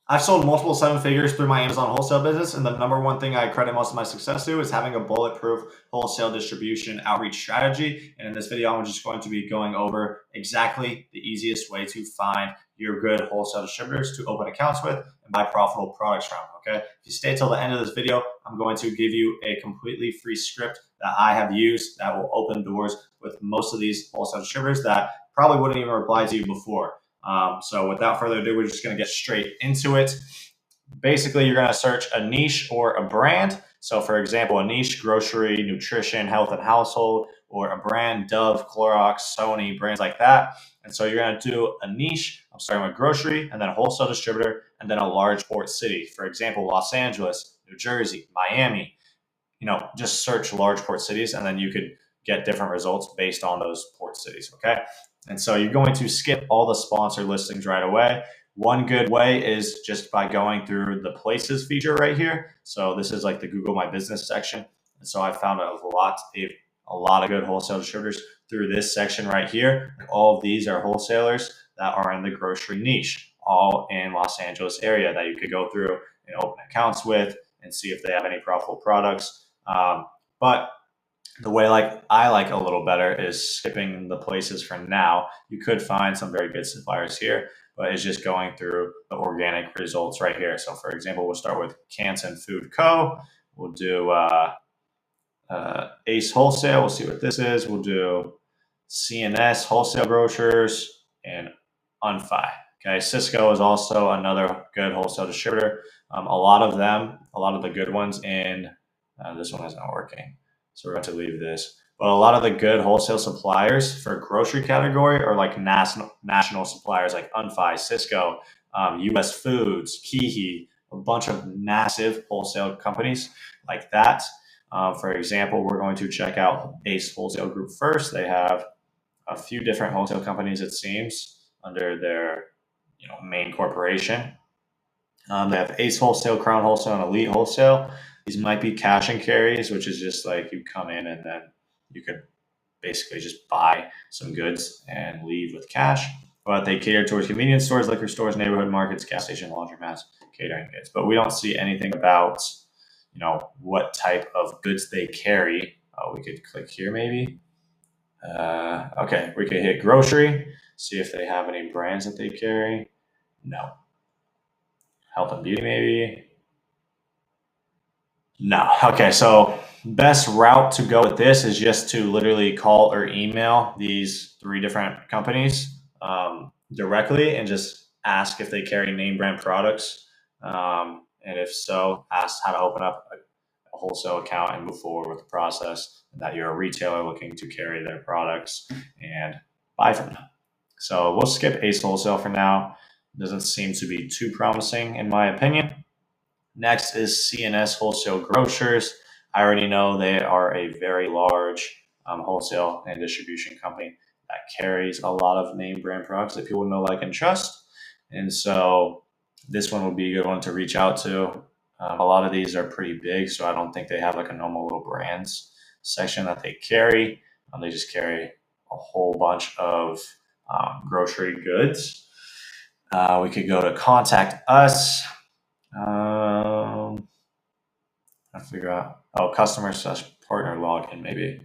I've sold multiple seven figures through my Amazon wholesale business, and the number one thing I credit most of my success to is having a bulletproof wholesale distribution outreach strategy. And in this video, I'm just going to be going over exactly the easiest way to find your good wholesale distributors to open accounts with and buy profitable products from. Okay. If you stay till the end of this video, I'm going to give you a completely free script that I have used that will open doors with most of these wholesale distributors that probably wouldn't even reply to you before. So without further ado, we're just going to get straight into it. Basically, you're going to search a niche or a brand. So for example, a niche, grocery, nutrition, health and household, or a brand, Dove, Clorox, Sony, brands like that. And so you're going to do a niche. I'm starting with grocery, and then a wholesale distributor, and then a large port city. For example, Los Angeles, New Jersey, Miami. Just search large port cities, and then you could get different results based on those port cities. Okay. And so you're going to skip all the sponsor listings right away. One good way is just by going through the places feature right here. So this is like the Google My Business section. And so I found a lot of good wholesale distributors through this section right here. All of these are wholesalers that are in the grocery niche, all in Los Angeles area that you could go through and open accounts with and see if they have any profitable products. But the way I like a little better is skipping the places for now. You could find some very good suppliers here, but it's just going through the organic results right here. So for example, we'll start with Canton Food Co. We'll do Ace Wholesale. We'll see what this is. We'll do CNS Wholesale Grocers and Unfi. Okay, Cisco is also another good wholesale distributor. A lot of the good ones in this one is not working. So we're going to leave this. But a lot of the good wholesale suppliers for grocery category are like national suppliers like Unfi, Cisco, US Foods, Kihi, a bunch of massive wholesale companies like that. For example, we're going to check out Ace Wholesale Group first. They have a few different wholesale companies, it seems, under their main corporation. They have Ace Wholesale, Crown Wholesale, and Elite Wholesale. These might be cash and carries, which is just like you come in and then you could basically just buy some goods and leave with cash. But they cater towards convenience stores, liquor stores, neighborhood markets, gas station, laundromats, catering goods. But we don't see anything about, what type of goods they carry. We could click here maybe. Okay, we could hit grocery, see if they have any brands that they carry. No. Health and beauty maybe. No. Okay, so best route to go with this is just to literally call or email these three different companies directly and just ask if they carry name brand products. And if so, ask how to open up a wholesale account and move forward with the process, and that you're a retailer looking to carry their products and buy from them. So we'll skip Ace Wholesale for now. Doesn't seem to be too promising in my opinion. Next is CNS Wholesale Grocers. I already know they are a very large wholesale and distribution company that carries a lot of name brand products that people know, like, and trust. And so this one would be a good one to reach out to. A lot of these are pretty big, so I don't think they have like a normal little brands section that they carry. They just carry a whole bunch of grocery goods. We could go to Contact Us. I figure out, customer/partner login. Maybe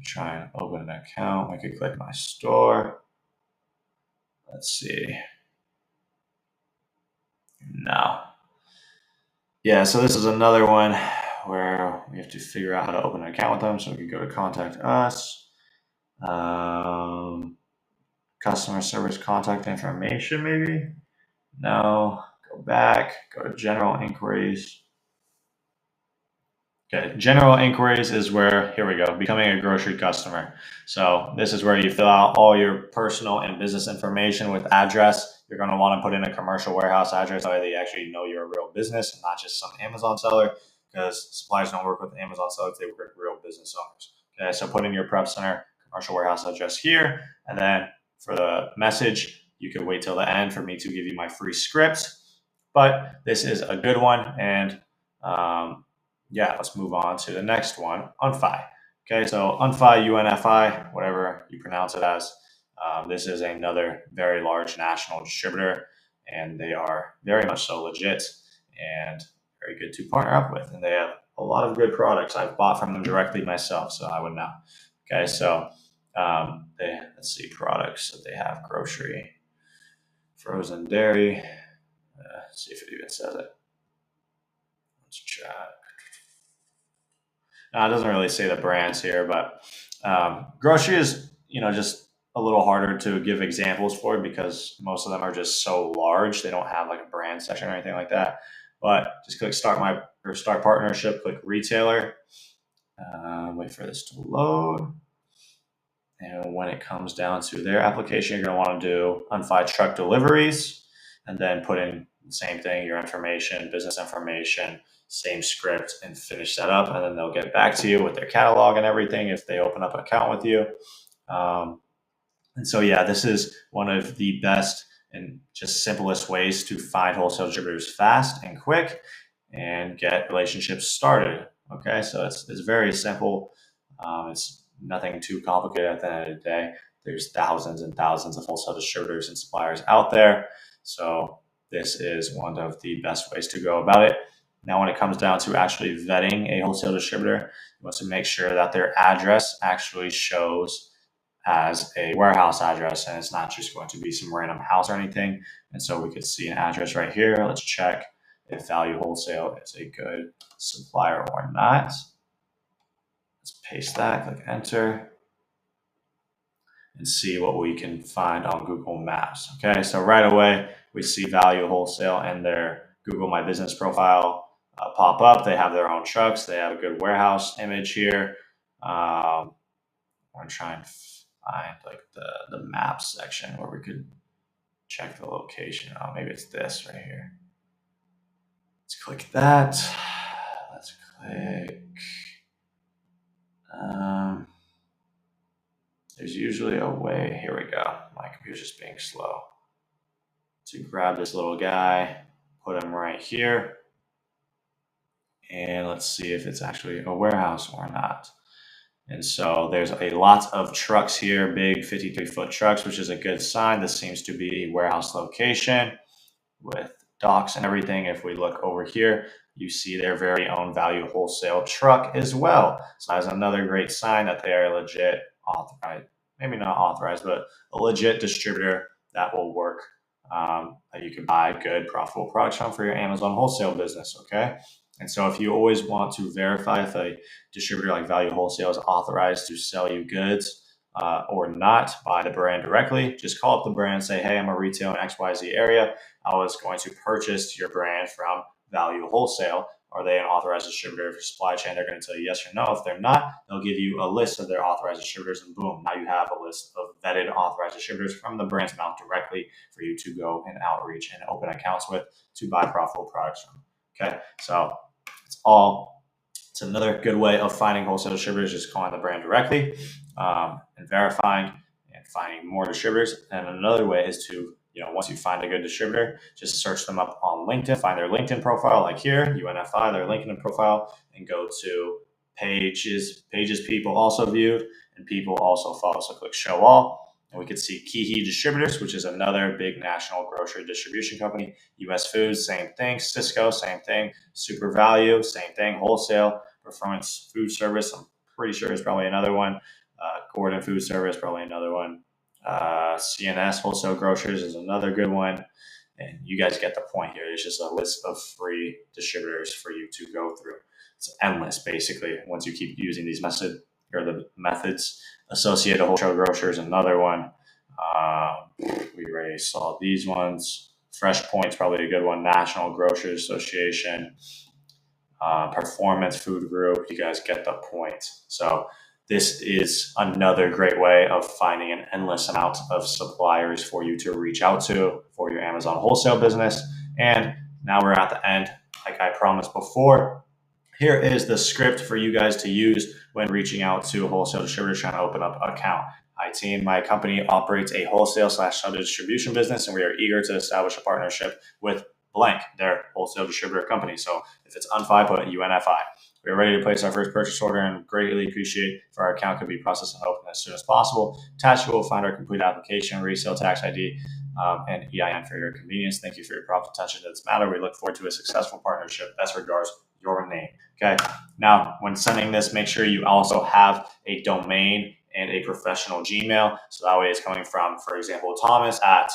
try and open an account. We could click my store. Let's see. No. Yeah, so this is another one where we have to figure out how to open an account with them. So we could go to Contact Us. Customer service contact information, maybe. No. Go back. Go to general inquiries. Okay, general inquiries is where, here we go, becoming a grocery customer. So this is where you fill out all your personal and business information with address. You're going to want to put in a commercial warehouse address so they actually know you're a real business and not just some Amazon seller, because suppliers don't work with Amazon sellers, they work with real business owners. Okay, so put in your prep center commercial warehouse address here, and then for the message, you can wait till the end for me to give you my free script. But this is a good one, and let's move on to the next one, Unfi. Okay, so Unfi, UNFI, whatever you pronounce it as. This is another very large national distributor, and they are very much so legit and very good to partner up with. And they have a lot of good products. I've bought from them directly myself, so I would know. Okay, so let's see products that they have: grocery, frozen dairy. Let's see if it even says it. Let's check. No, it doesn't really say the brands here, but grocery is, just a little harder to give examples for because most of them are just so large. They don't have like a brand section or anything like that. But just click start partnership, click retailer. Wait for this to load. And when it comes down to their application, you're going to want to do unfi truck deliveries and then put in the same thing, your information, business information, same script, and finish that up. And then they'll get back to you with their catalog and everything if they open up an account with you. And so, yeah, this is one of the best and just simplest ways to find wholesale distributors fast and quick and get relationships started. Okay, so it's very simple. It's nothing too complicated at the end of the day. There's thousands and thousands of wholesale distributors and suppliers out there. So this is one of the best ways to go about it. Now, when it comes down to actually vetting a wholesale distributor, you want to make sure that their address actually shows as a warehouse address, and it's not just going to be some random house or anything. And so we could see an address right here. Let's check if Value Wholesale is a good supplier or not. Let's paste that, click enter, and see what we can find on Google Maps. Okay, so right away, we see Value Wholesale and their Google My Business profile pop up. They have their own trucks. They have a good warehouse image here. We're trying to find like the map section where we could check the location. Oh, maybe it's this right here. Let's click that. Let's click. There's usually a way. Here we go. My computer's just being slow. To grab this little guy, put him right here, and let's see if it's actually a warehouse or not. And so there's a lot of trucks here, big 53-foot trucks, which is a good sign. This seems to be a warehouse location with docks and everything. If we look over here, you see their very own Value Wholesale truck as well. So that's another great sign that they are legit authorized, maybe not authorized, but a legit distributor that will work, that you can buy good, profitable products from for your Amazon wholesale business, okay? And so if you always want to verify if a distributor like Value Wholesale is authorized to sell you goods or not by the brand directly, just call up the brand and say, hey, I'm a retail in XYZ area. I was going to purchase your brand from Value Wholesale. Are they an authorized distributor for supply chain? They're going to tell you yes or no. If they're not, they'll give you a list of their authorized distributors, and boom, now you have a list of vetted authorized distributors from the brand's mouth directly for you to go and outreach and open accounts with to buy profitable products from. Okay, so it's another good way of finding wholesale distributors, just calling the brand directly and verifying and finding more distributors. And another way is to, once you find a good distributor, just search them up on LinkedIn, find their LinkedIn profile, like here, UNFI, their LinkedIn profile, and go to pages people also viewed and people also follow. So click show all. And we could see Kihi Distributors, which is another big national grocery distribution company. US Foods, same thing. Cisco, same thing. Super Value, same thing. Wholesale. Performance Food Service, I'm pretty sure is probably another one. Gordon Food Service, probably another one. CNS Wholesale Grocers is another good one. And you guys get the point here. It's just a list of free distributors for you to go through. It's endless, basically, once you keep using these methods. Associated Wholesale Grocers, another one. We already saw these ones. Fresh Point's probably a good one. National Grocers Association. Performance Food Group. You guys get the point. So this is another great way of finding an endless amount of suppliers for you to reach out to for your Amazon wholesale business. And now we're at the end, like I promised before. Here is the script for you guys to use when reaching out to wholesale distributors trying to open up an account. Hi team, my company operates a wholesale/sub distribution business, and we are eager to establish a partnership with blank, their wholesale distributor company. So if it's UNFI, put UNFI. We are ready to place our first purchase order and greatly appreciate if our account could be processed and open as soon as possible. Attached, you will find our complete application, resale tax ID, and EIN for your convenience. Thank you for your prompt attention to this matter. We look forward to a successful partnership. Best regards, your name. Okay. Now, when sending this, make sure you also have a domain and a professional Gmail. So that way it's coming from, for example, Thomas at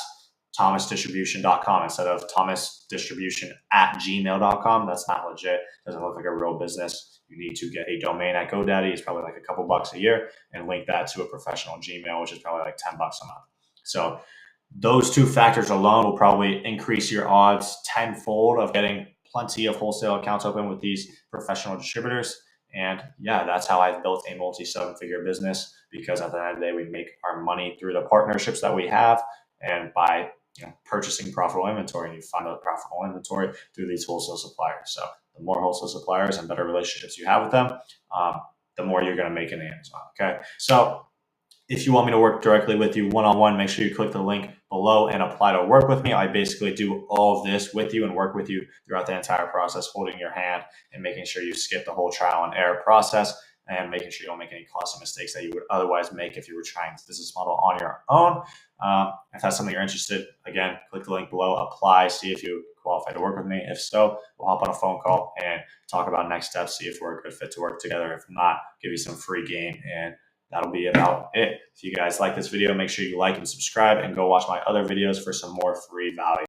thomasdistribution.com instead of thomasdistribution@gmail.com. That's not legit. Doesn't look like a real business. You need to get a domain at GoDaddy. It's probably like a couple bucks a year, and link that to a professional Gmail, which is probably like $10 a month. So those two factors alone will probably increase your odds tenfold of getting plenty of wholesale accounts open with these professional distributors. And yeah, that's how I've built a multi-7-figure business, because at the end of the day, we make our money through the partnerships that we have and by purchasing profitable inventory. And you find out profitable inventory through these wholesale suppliers. So the more wholesale suppliers and better relationships you have with them, the more you're going to make in Amazon. Okay. So if you want me to work directly with you one-on-one, make sure you click the link below and apply to work with me. I basically do all of this with you and work with you throughout the entire process, holding your hand and making sure you skip the whole trial and error process, and making sure you don't make any costly mistakes that you would otherwise make if you were trying this business model on your own. If that's something you're interested, again, click the link below, apply, see if you qualify to work with me. If so, we'll hop on a phone call and talk about next steps, see if we're a good fit to work together. If not, give you some free game, and that'll be about it. If you guys like this video, make sure you like and subscribe, and go watch my other videos for some more free value.